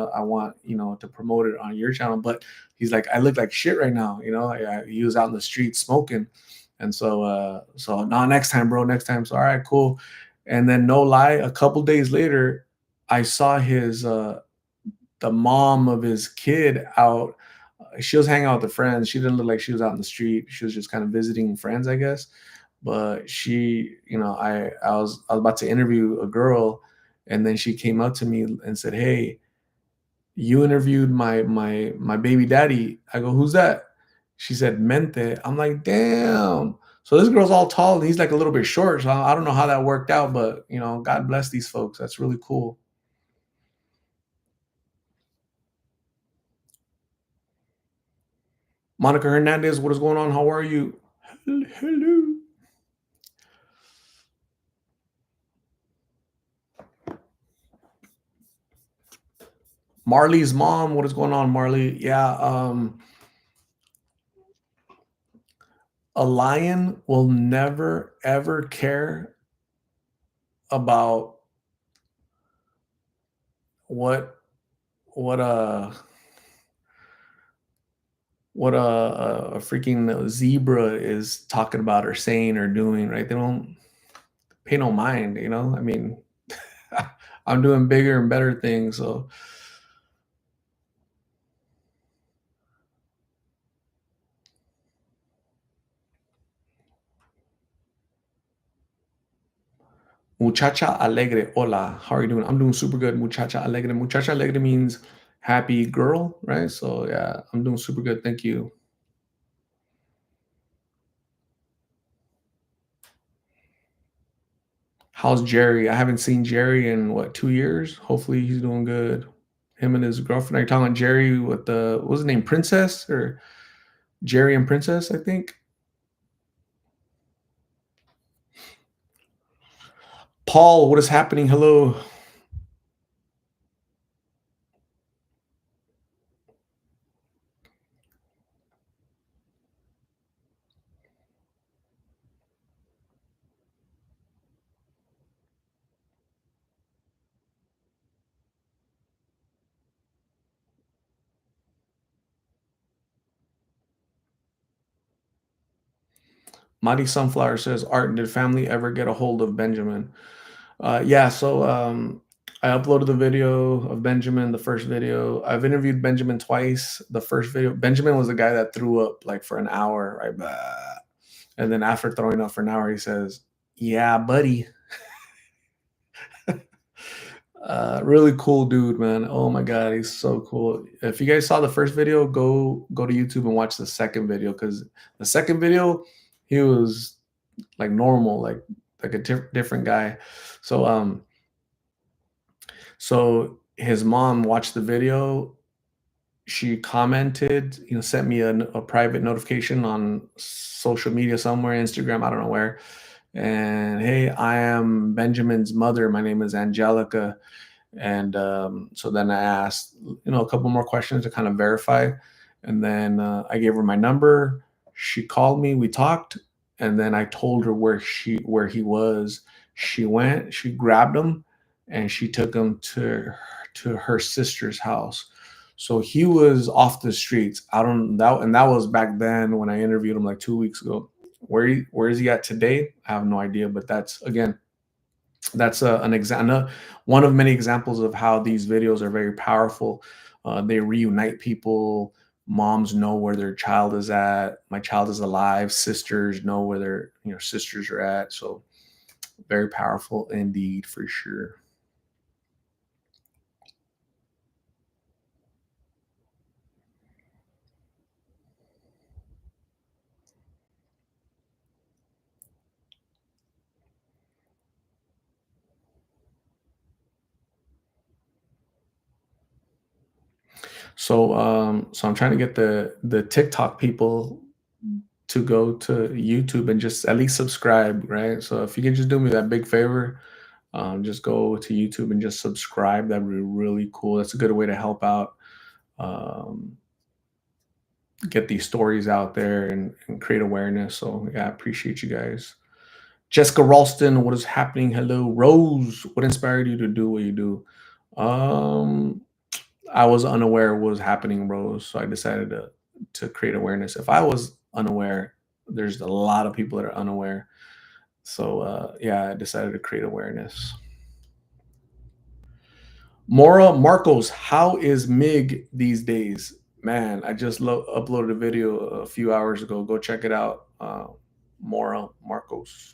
to promote it on your channel. But he's like, I look like shit right now. He was out in the street smoking. And so no, next time, bro, next time. So all right, cool. And then no lie, a couple days later, I saw the mom of his kid out. She was hanging out with the friends. She didn't look like she was out in the street. She was just kind of visiting friends, I guess. But she, I was about to interview a girl, and then she came up to me and said, "Hey, you interviewed my baby daddy." I go, "Who's that?" She said, "Mente." I'm like, damn. So this girl's all tall and he's like a little bit short. So I don't know how that worked out, but God bless these folks. That's really cool. Monica Hernandez, what is going on? How are you? Hello. Marley's mom, what is going on, Marley? Yeah, a lion will never ever care about what what uh what a freaking zebra is talking about or saying or doing, right? They don't pay no mind. I mean, I'm doing bigger and better things. So muchacha alegre, hola, how are you doing? I'm doing super good. Muchacha alegre. Muchacha alegre means happy girl, right? So yeah, I'm doing super good. Thank you. How's Jerry? I haven't seen Jerry in what, 2 years? Hopefully he's doing good. Him and his girlfriend. Are you talking about Jerry with what was his name? Princess or Jerry and Princess, I think. Paul, what is happening? Hello. Mighty Sunflower says, Art, did family ever get a hold of Benjamin? Yeah, so I uploaded the video of Benjamin, the first video. I've interviewed Benjamin twice. The first video, Benjamin was the guy that threw up like for an hour, right? Bah. And then after throwing up for an hour, he says, "Yeah, buddy." Really cool dude, man. Oh my god, he's so cool. If you guys saw the first video, go to YouTube and watch the second video because the second video, he was like normal, like a different guy. So so his mom watched the video. She commented, sent me a private notification on social media somewhere, Instagram, I don't know where. And hey, I am Benjamin's mother. My name is Angelica. And so then I asked, a couple more questions to kind of verify. And then I gave her my number. She called me. We talked, and then I told her where he was. She went. She grabbed him, and she took him to her sister's house. So he was off the streets. I don't that, and that was back then when I interviewed him like 2 weeks ago. Where is he at today? I have no idea. But that's an example, one of many examples of how these videos are very powerful. They reunite people. Moms know where their child is at. My child is alive. Sisters know where their sisters are at. So very powerful indeed, for sure. So I'm trying to get the TikTok people to go to YouTube and just at least subscribe, right? So if you can just do me that big favor, just go to YouTube and just subscribe. That'd be really cool. That's a good way to help out, um, get these stories out there and create awareness. So yeah, I appreciate you guys. Jessica Ralston, what is happening? Hello, Rose. What inspired you to do what you do? Um, I was unaware what was happening, Rose, so I decided to create awareness. If I was unaware, there's a lot of people that are unaware. So yeah, I decided to create awareness. Mora Marcos, how is Mig these days? Man, I just uploaded a video a few hours ago. Go check it out. Mora Marcos.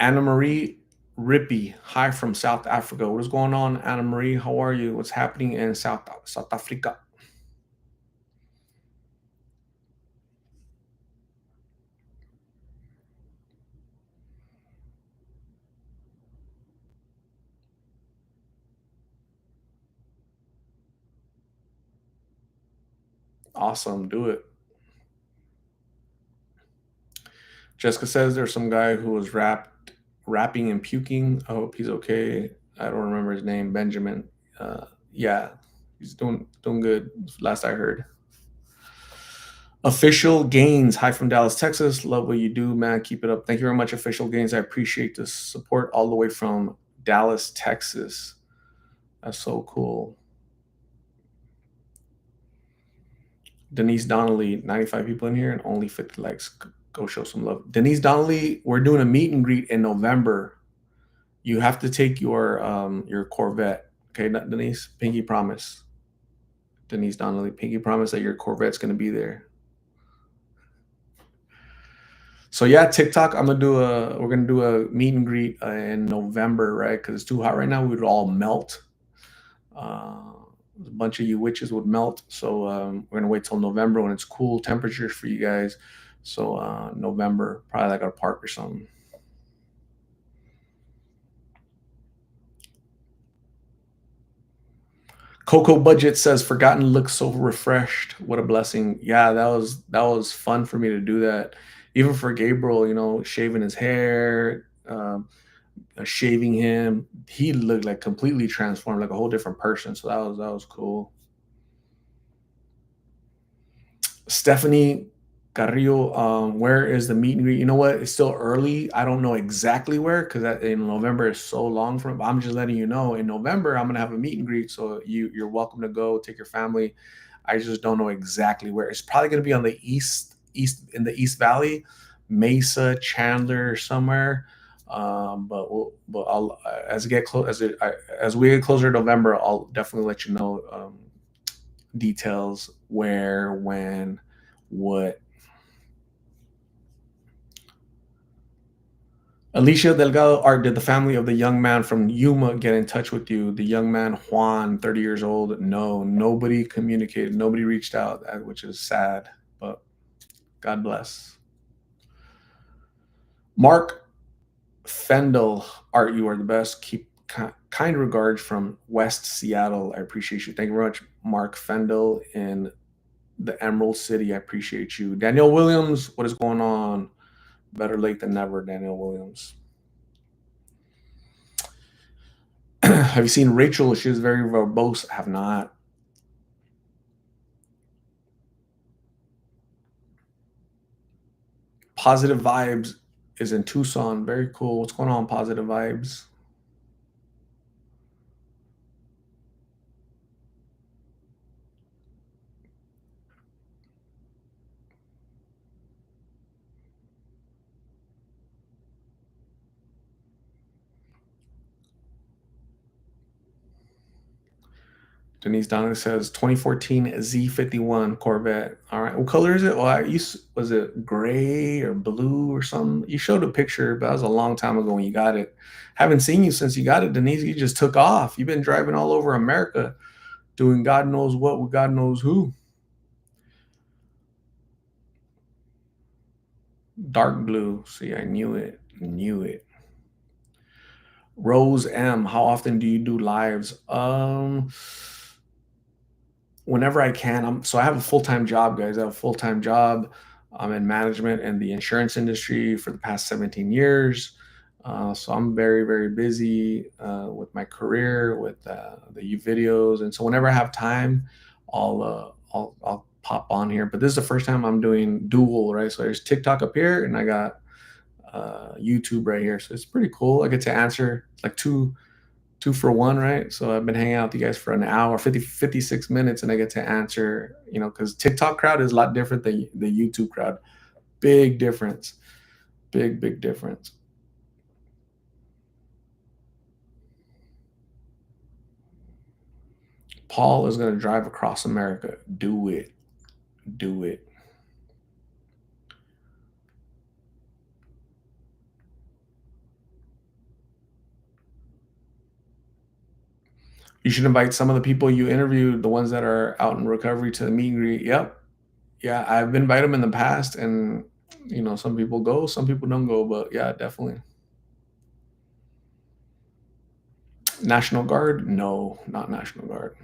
Anna Marie Rippy, hi from South Africa. What is going on, Anna Marie? How are you? What's happening in South Africa? Awesome, do it. Jessica says there's some guy who was rapping and puking. I hope he's okay. I don't remember his name. Benjamin. Yeah, he's doing good. Last I heard. Official Gains. Hi from Dallas, Texas. Love what you do, man. Keep it up. Thank you very much, Official Gains. I appreciate the support all the way from Dallas, Texas. That's so cool. Denise Donnelly, 95 people in here and only 50 likes. Go show some love. Denise Donnelly, we're doing a meet and greet in November. You have to take your Corvette. Okay, Denise, pinky promise. Denise Donnelly, pinky promise that your Corvette's gonna be there. So yeah, TikTok. We're gonna do a meet and greet in November, right? Because it's too hot right now. We would all melt. Uh, a bunch of you witches would melt. So we're gonna wait till November when it's cool temperatures for you guys. So November, probably like at a park or something. Coco Budget says, "Forgotten looks so refreshed. What a blessing." Yeah, that was fun for me to do that. Even for Gabriel, shaving his hair, shaving him, he looked like completely transformed, like a whole different person. So that was cool. Stephanie Carrillo, where is the meet and greet? You know what? It's still early. I don't know exactly where because in November is so long from. I'm just letting you know. In November, I'm gonna have a meet and greet, so you're welcome to go. Take your family. I just don't know exactly where. It's probably gonna be on the east in the East Valley, Mesa, Chandler, somewhere. But I'll as we get close as we get closer to November, I'll definitely let you know. Details where, when, what. Alicia Delgado Art, did the family of the young man from Yuma get in touch with you? The young man, Juan, 30 years old? No, nobody communicated. Nobody reached out, which is sad, but God bless. Mark Fendel Art, you are the best. Keep kind regards from West Seattle. I appreciate you. Thank you very much, Mark Fendel in the Emerald City. I appreciate you. Daniel Williams, what is going on? Better late than never, Daniel Williams. Have you seen Rachel? She's very verbose. I have not. Positive Vibes is in Tucson. Very cool. What's going on, Positive Vibes? Denise Donnelly says 2014 Z51 Corvette. All right. What color is it? Well, was it gray or blue or something? You showed a picture, but that was a long time ago when you got it. Haven't seen you since you got it, Denise. You just took off. You've been driving all over America doing God knows what with God knows who. Dark blue. See, I knew it. Knew it. Rose M, how often do you do lives? Whenever I can. So I have a full-time job, guys. I have a full-time job. I'm in management in the insurance industry for the past 17 years. So I'm very, very busy with my career, with the videos, and so whenever I have time, I'll pop on here. But this is the first time I'm doing dual, right? So there's TikTok up here, and I got YouTube right here. So it's pretty cool. I get to answer like two for one, right? So I've been hanging out with you guys for an hour, 56 minutes, and I get to answer, because TikTok crowd is a lot different than the YouTube crowd. Big difference. Big, big difference. Paul is going to drive across America. Do it. Do it. You should invite some of the people you interviewed, the ones that are out in recovery, to the meet and greet. Yep. Yeah, I've invited them in the past, and some people go, some people don't go, but yeah, definitely. National Guard? No, not National Guard.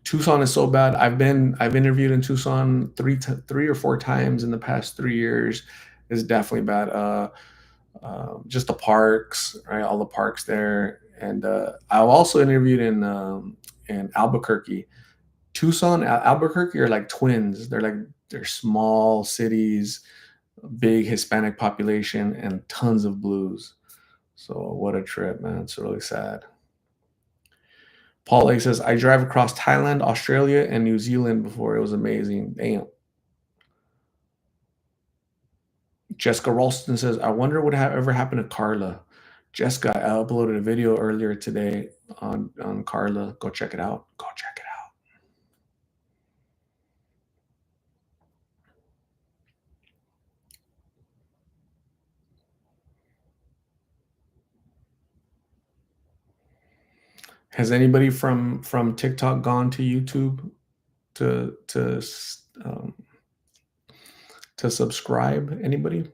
Tucson is so bad. I've interviewed in Tucson three or four times in the past 3 years. It's definitely bad. Just the parks, right? All the parks there, and I've also interviewed in Albuquerque. Tucson, Albuquerque are like twins. They're small cities, big Hispanic population, and tons of blues. So what a trip, man! It's really sad. Paul A says, I drive across Thailand, Australia, and New Zealand before. It was amazing. Damn. Jessica Ralston says, I wonder what ever happened to Carla. Jessica, I uploaded a video earlier today on Carla. Go check it out. Go check it out. Has anybody from TikTok gone to YouTube to um, to subscribe? Anybody?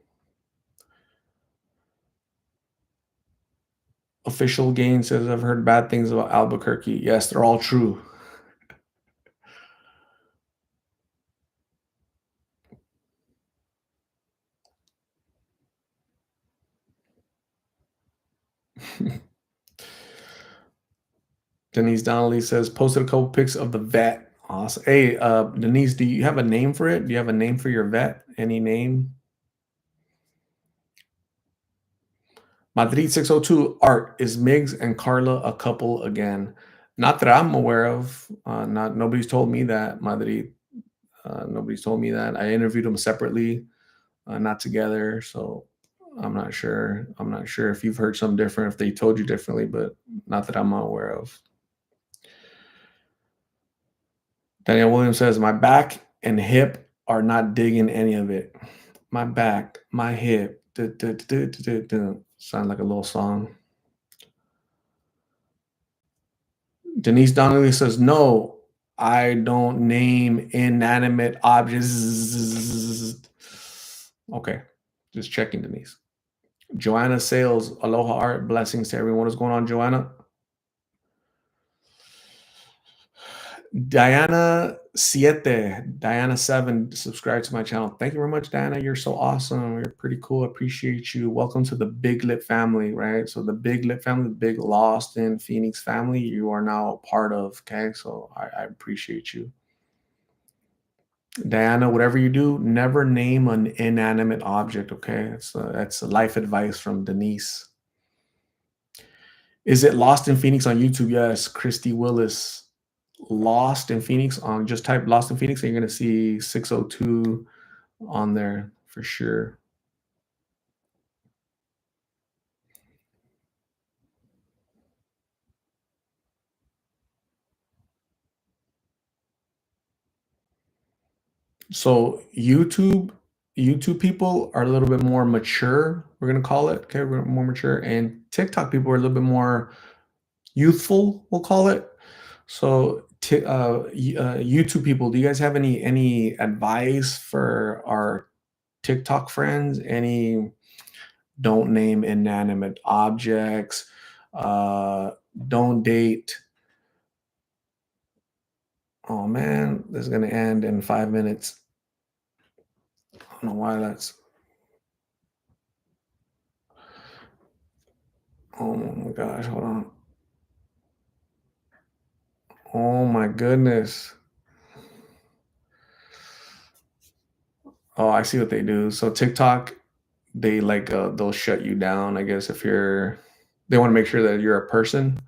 Official Gain says, I've heard bad things about Albuquerque. Yes, they're all true. Denise Donnelly says, posted a couple pics of the vet. Awesome. Hey, Denise, do you have a name for it? Do you have a name for your vet? Any name? Madrid 602 Art, is Migs and Carla a couple again? Not that I'm aware of. Nobody's told me that, Madrid. Nobody's told me that. I interviewed them separately, not together. So I'm not sure. I'm not sure if you've heard something different, if they told you differently, but not that I'm aware of. Daniel Williams says, my back and hip are not digging any of it. My back, my hip. Sound like a little song. Denise Donnelly says, no, I don't name inanimate objects. Okay, just checking, Denise. Joanna Sales, Aloha Art, blessings to everyone. What's going on, Joanna? Diana7, subscribe to my channel. Thank you very much, Diana. You're so awesome. You're pretty cool. I appreciate you. Welcome to the Big Lit family, right? So the Big Lit family, the Big Lost in Phoenix family, you are now a part of, okay? So I appreciate you. Diana, whatever you do, never name an inanimate object, okay? That's a life advice from Denise. Is it Lost in Phoenix on YouTube? Yes, Christy Willis. Lost in Phoenix, just type Lost in Phoenix and you're going to see 602 on there for sure. So YouTube people are a little bit more mature. We're gonna call it. Okay, we're more mature, and TikTok people are a little bit more youthful. We'll call it. So, YouTube people, do you guys have any advice for our TikTok friends? Any don't name inanimate objects. Uh, don't date. Oh man, this is gonna end in 5 minutes. I don't know why that's. Oh my gosh, hold on. Oh my goodness. Oh, I see what they do. So TikTok, they like they'll shut you down. I guess if you're, they want to make sure that you're a person.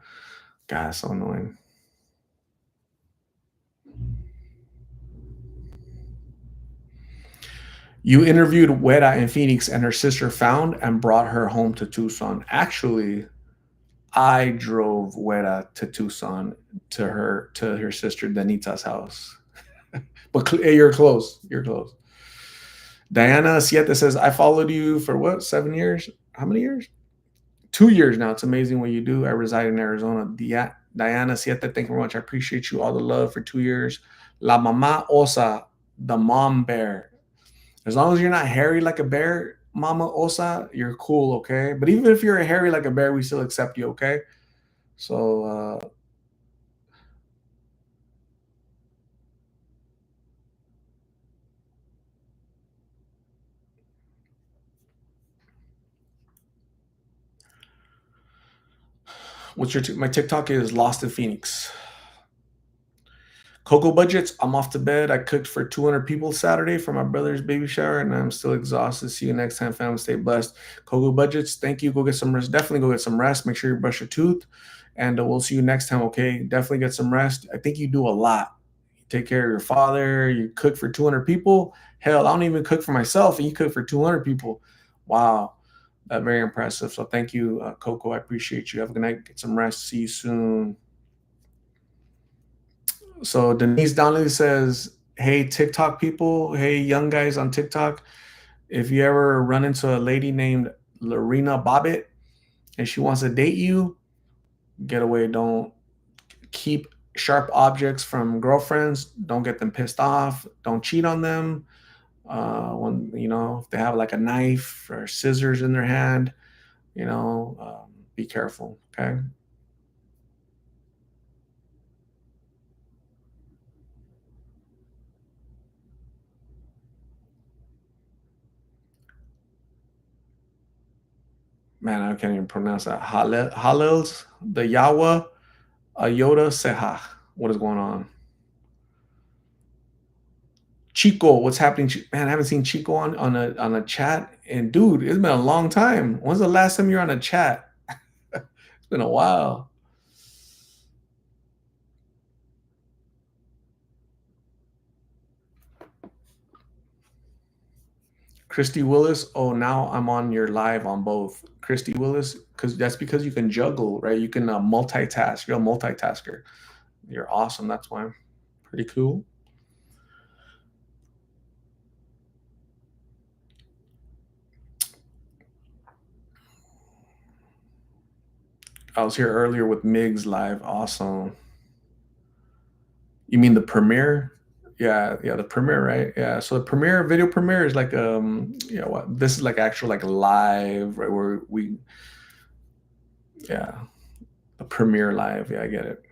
God, so annoying. You interviewed Weta in Phoenix, and her sister found and brought her home to Tucson. Actually, I drove Weta to Tucson to her sister Danita's house. But you're close. You're close. Diana Siete says, I followed you for what, 7 years? How many years? 2 years now. It's amazing what you do. I reside in Arizona. Diana Siete, thank you very much. I appreciate you all the love for 2 years. La Mama Osa, the mom bear. As long as you're not hairy like a bear, Mama Osa, you're cool, okay? But even if you're hairy like a bear, we still accept you, okay? So, what's your my TikTok is Lost in Phoenix. Cocoa budgets. I'm off to bed. I cooked for 200 people Saturday for my brother's baby shower, and I'm still exhausted. See you next time, family. Stay blessed. Cocoa budgets. Thank you. Go get some rest. Definitely go get some rest. Make sure you brush your tooth, and we'll see you next time. Okay. Definitely get some rest. I think you do a lot. You take care of your father. You cook for 200 people. Hell, I don't even cook for myself, and you cook for 200 people. Wow. That very impressive. So thank you, Coco. I appreciate you. Have a good night. Get some rest. See you soon. So Denise Donnelly says, "Hey TikTok people, hey young guys on TikTok, if you ever run into a lady named Lorena Bobbitt and she wants to date you, get away. Don't keep sharp objects from girlfriends. Don't get them pissed off. Don't cheat on them. When if they have like a knife or scissors in their hand, be careful. Okay." Man, I can't even pronounce that. Halil's the Yawa Ayota Seha. What is going on? Chico, what's happening? Man, I haven't seen Chico on a chat. And dude, it's been a long time. When's the last time you're on a chat? It's been a while. Christy Willis. Oh, now I'm on your live on both. Christy Willis, because that's because you can juggle, right? You can multitask. You're a multitasker. You're awesome. That's why. Pretty cool. I was here earlier with Migs live. Awesome. You mean the premiere? Yeah, yeah, the premiere, right? Yeah. So the premiere, video premiere is like what this is like actual like live, right? Where we yeah, the premiere live. Yeah, I get it.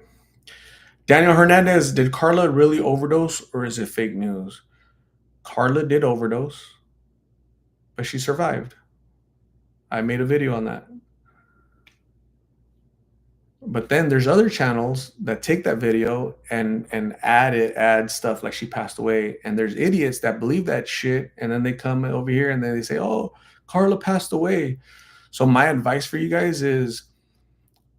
Daniel Hernandez, did Carla really overdose or is it fake news? Carla did overdose, but she survived. I made a video on that. But then there's other channels that take that video and add stuff like she passed away. And there's idiots that believe that shit, and then they come over here and then they say, "Oh, Carla passed away." So my advice for you guys is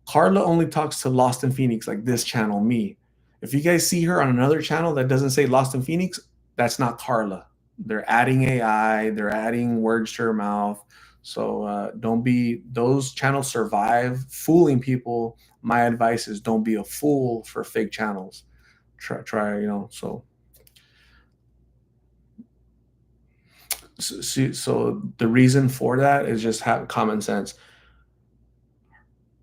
Carla only talks to Lost in Phoenix, like this channel, me. If you guys see her on another channel that doesn't say Lost in Phoenix, that's not Carla. They're adding AI, they're adding words to her mouth. So don't be, those channels survive fooling people. My advice is don't be a fool for fake channels. Try, so So the reason for that is just have common sense.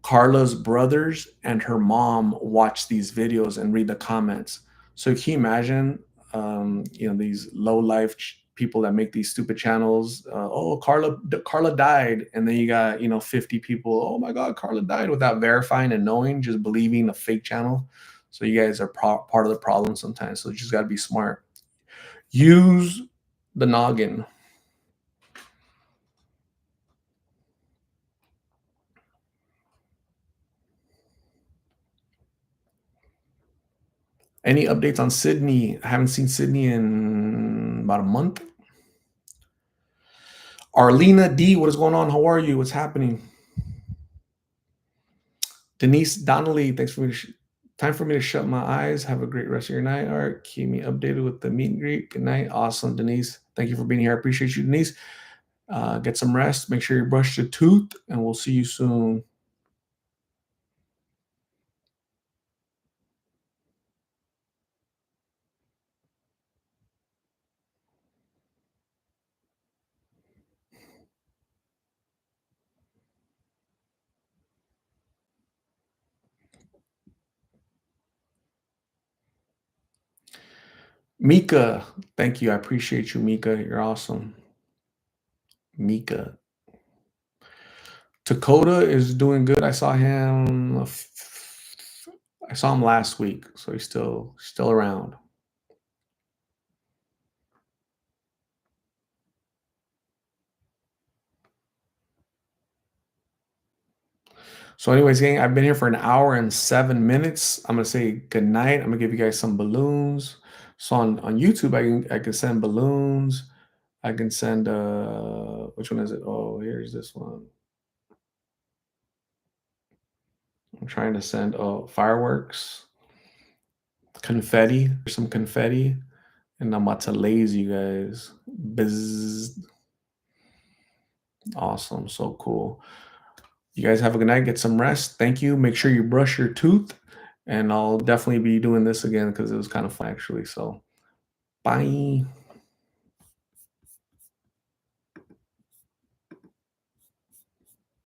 Carla's brothers and her mom watch these videos and read the comments. So can you imagine, these low life people that make these stupid channels? Oh, Carla died, and then you got 50 people. Oh my God, Carla died without verifying and knowing, just believing a fake channel. So you guys are part of the problem sometimes. So you just got to be smart. Use the noggin. Any updates on Sydney? I haven't seen Sydney in about a month. Arlena D, what is going on? How are you? What's happening? Denise Donnelly, thanks for me. Time for me to shut my eyes. Have a great rest of your night. All right, keep me updated with the meet and greet. Good night. Awesome, Denise. Thank you for being here. I appreciate you, Denise. Get some rest. Make sure you brush your tooth, and we'll see you soon. Mika, thank you. I appreciate you, Mika. You're awesome. Mika. Dakota is doing good. I saw him last week, so he's still around. So, anyways, gang, I've been here for an hour and 7 minutes. I'm gonna say good night. I'm gonna give you guys some balloons. So on YouTube, I can send balloons. I can send which one is it? Oh, here's this one. I'm trying to send fireworks, confetti. There's some confetti, and I'm about to laze you guys. Buzz. Awesome, so cool. You guys have a good night. Get some rest. Thank you. Make sure you brush your tooth, and I'll definitely be doing this again because it was kind of fun actually. So, bye.